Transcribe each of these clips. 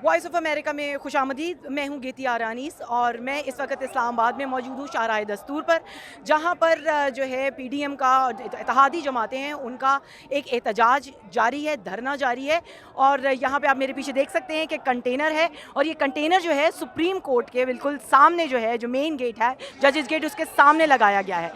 Voice of America में खुशामदीद। मैं हूँ गेती आरानीस और मैं इस वक्त इस्लामाबाद में मौजूद हूँ शाहराह दस्तूर पर, जहाँ पर जो है पीडीएम का इत्तेहादी जमातें हैं उनका एक एहतजाज जारी है, धरना जारी है। और यहाँ पे आप मेरे पीछे देख सकते हैं कि कंटेनर है और ये कंटेनर जो है सुप्रीम कोर्ट के बिल्कुल सामने जो है, जो मेन गेट है, जजेस गेट, उसके सामने लगाया गया है।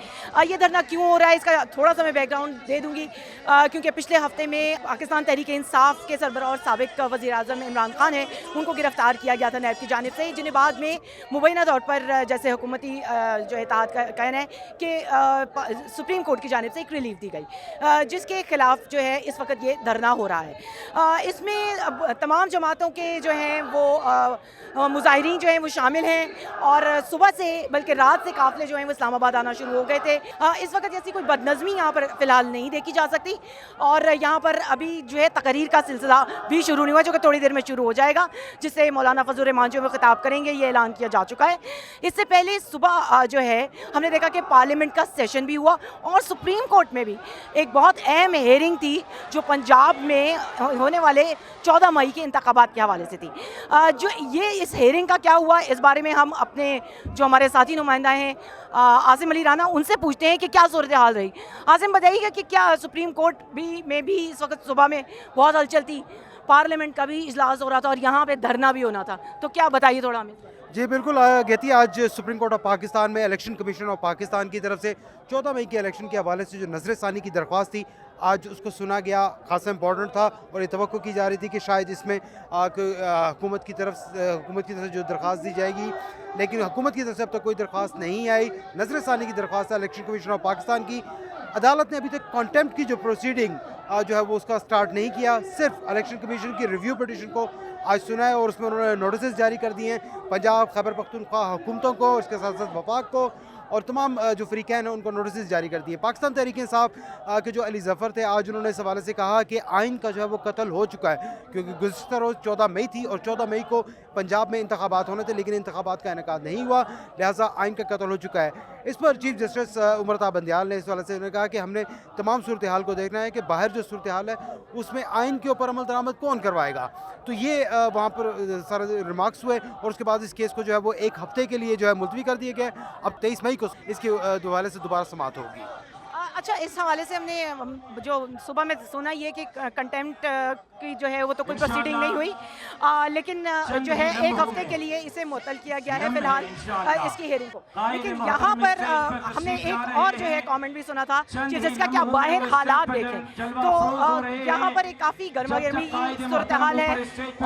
ये धरना क्यों हो रहा है इसका थोड़ा सा मैं बैकग्राउंड दे दूँगी, क्योंकि पिछले हफ्ते में पाकिस्तान तहरीक इंसाफ के सरबराह और साबिक वज़ीर आज़म इमरान खान है, उनको गिरफ्तार किया गया था नैब की जानिब से, जिन्हें बाद में मुबैना तौर पर जैसे हुकूमती जो इत्तेहाद का कहना है कि सुप्रीम कोर्ट की जानिब से एक रिलीफ दी गई, जिसके खिलाफ जो है इस वक्त ये धरना हो रहा है। इसमें तमाम जमातों के जो हैं वो मुजाहिरीन जो हैं वो शामिल हैं और सुबह से बल्कि रात से काफ़िले जो हैं वो इस्लामाबाद आना शुरू हो गए थे। इस वक्त जैसी कोई बदनज़मी यहाँ पर फ़िलहाल नहीं देखी जा सकती और यहाँ पर अभी जो है तकरीर का सिलसिला भी शुरू नहीं हुआ, जो कि थोड़ी देर में शुरू हो जाएगा, जिससे मौलाना फजल रहमान जो वो खिताब करेंगे, ये ऐलान किया जा चुका है। इससे पहले सुबह जो है हमने देखा कि पार्लियामेंट का सेशन भी हुआ और सुप्रीम कोर्ट में भी एक बहुत अहम हेयरिंग थी जो पंजाब में होने वाले 14 मई के इंतखाबात के हवाले से थी। जो ये इस हेयरिंग का क्या हुआ, इस बारे में हम अपने जो हमारे साथी नुमाइंदा हैं आसिम अली राना, उनसे पूछते हैं कि क्या सूरत हाल रही। आसिम, बताइएगा कि क्या सुप्रीम कोर्ट में भी इस वक्त सुबह में बहुत हलचल थी, पार्लियामेंट का भी इजलास हो रहा था और यहाँ पे धरना भी होना था, तो क्या बताइए थोड़ा हमें। जी बिल्कुल गेती, आज सुप्रीम कोर्ट ऑफ पाकिस्तान में इलेक्शन कमीशन ऑफ पाकिस्तान की तरफ से 14 मई के इलेक्शन के हवाले से जो नजरसानी की दरख्वास्त थी, आज उसको सुना गया। खासा इंपॉर्टेंट था और ये तवक्को की जा रही थी कि शायद इसमें हुकूमत की तरफ से जो दरख्वास्त दी जाएगी, लेकिन हुकूमत की तरफ से अब तक कोई दरख्वास्त नहीं आई। नजरसानी की दरख्वास्त है इलेक्शन कमीशन ऑफ पाकिस्तान की। अदालत ने अभी तक कॉन्टेम्प्ट की जो प्रोसीडिंग जो है वो उसका स्टार्ट नहीं किया, सिर्फ इलेक्शन कमीशन की रिव्यू पिटीशन को आज सुना है और उसमें उन्होंने नोटिस जारी कर दिए हैं पंजाब, खैबर पख्तूनख्वा हुकूमतों को, उसके साथ साथ वफाक को और तमाम जो फ्रीकैन हैं उनको नोटिस जारी कर दिए। पाकिस्तान तहरीक इंसाफ के जो अली जफ़र थे, आज उन्होंने इस हवाले से कहा कि आइन का जो है वो कत्ल हो चुका है, क्योंकि गुज़श्ता रोज़ 14 मई थी और 14 मई को पंजाब में इंतखाबात होने थे, लेकिन इंतखाबात का इनेकाद नहीं हुआ, लिहाजा आइन का कत्ल हो चुका है। इस पर चीफ जस्टिस उमर बंदियाल ने इस वाले से उन्होंने कहा कि हमने तमाम सूरत हाल को देखना है कि बाहर जो सूरत हाल है उसमें आइन के ऊपर अमल दरामद कौन करवाएगा। तो ये वहाँ पर सारे रिमार्क्स हुए और उसके बाद इस केस को जो है वो एक हफ्ते के लिए जो है मुलतवी कर दिया गया। अब 23 मई को इसके हवाले से दोबारा समाअत होगी। अच्छा, इस हवाले से हमने जो सुबह में सुना ये कि कंटेम्प्ट की जो है वो तो कोई प्रोसीडिंग नहीं हुई, लेकिन जो है एक हफ्ते के लिए इसे मुअत्तल किया गया है फिलहाल इसकी हेयरिंग को। लेकिन यहाँ पर हमने एक और जो है कमेंट भी सुना था कि जिसका क्या बाहर हालात देखें तो यहाँ पर एक काफ़ी गर्मा गर्मी की सूरत हाल है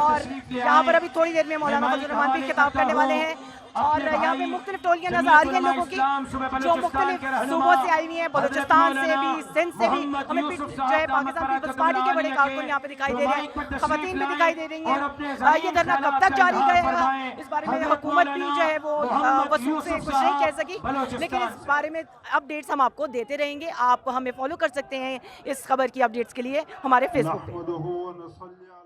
और यहाँ पर अभी थोड़ी देर में मौलाना फजल रहमान भी खिताब करने वाले हैं और यहाँ पे मुख्तलिफ टोलियाँ नजर आ रही हैं लोगों की जो मुख्तलिफ सूबों से आई हुई हैं, बलूचिस्तान से भी, सिंध से भी। हमें जो है पाकिस्तान पीपल्स पार्टी के बड़े कारकुन यहाँ पे दिखाई दे रहे हैं, खवातीन भी दिखाई दे रही हैं। ये धरना कब तक जारी रहेगा इस बारे में हुकूमत भी जो है वो वसूल से कुछ नहीं कह सकी, लेकिन इस बारे में अपडेट्स हम आपको देते रहेंगे। आप हमें फॉलो कर सकते हैं इस खबर की अपडेट्स के लिए हमारे फेसबुक पे।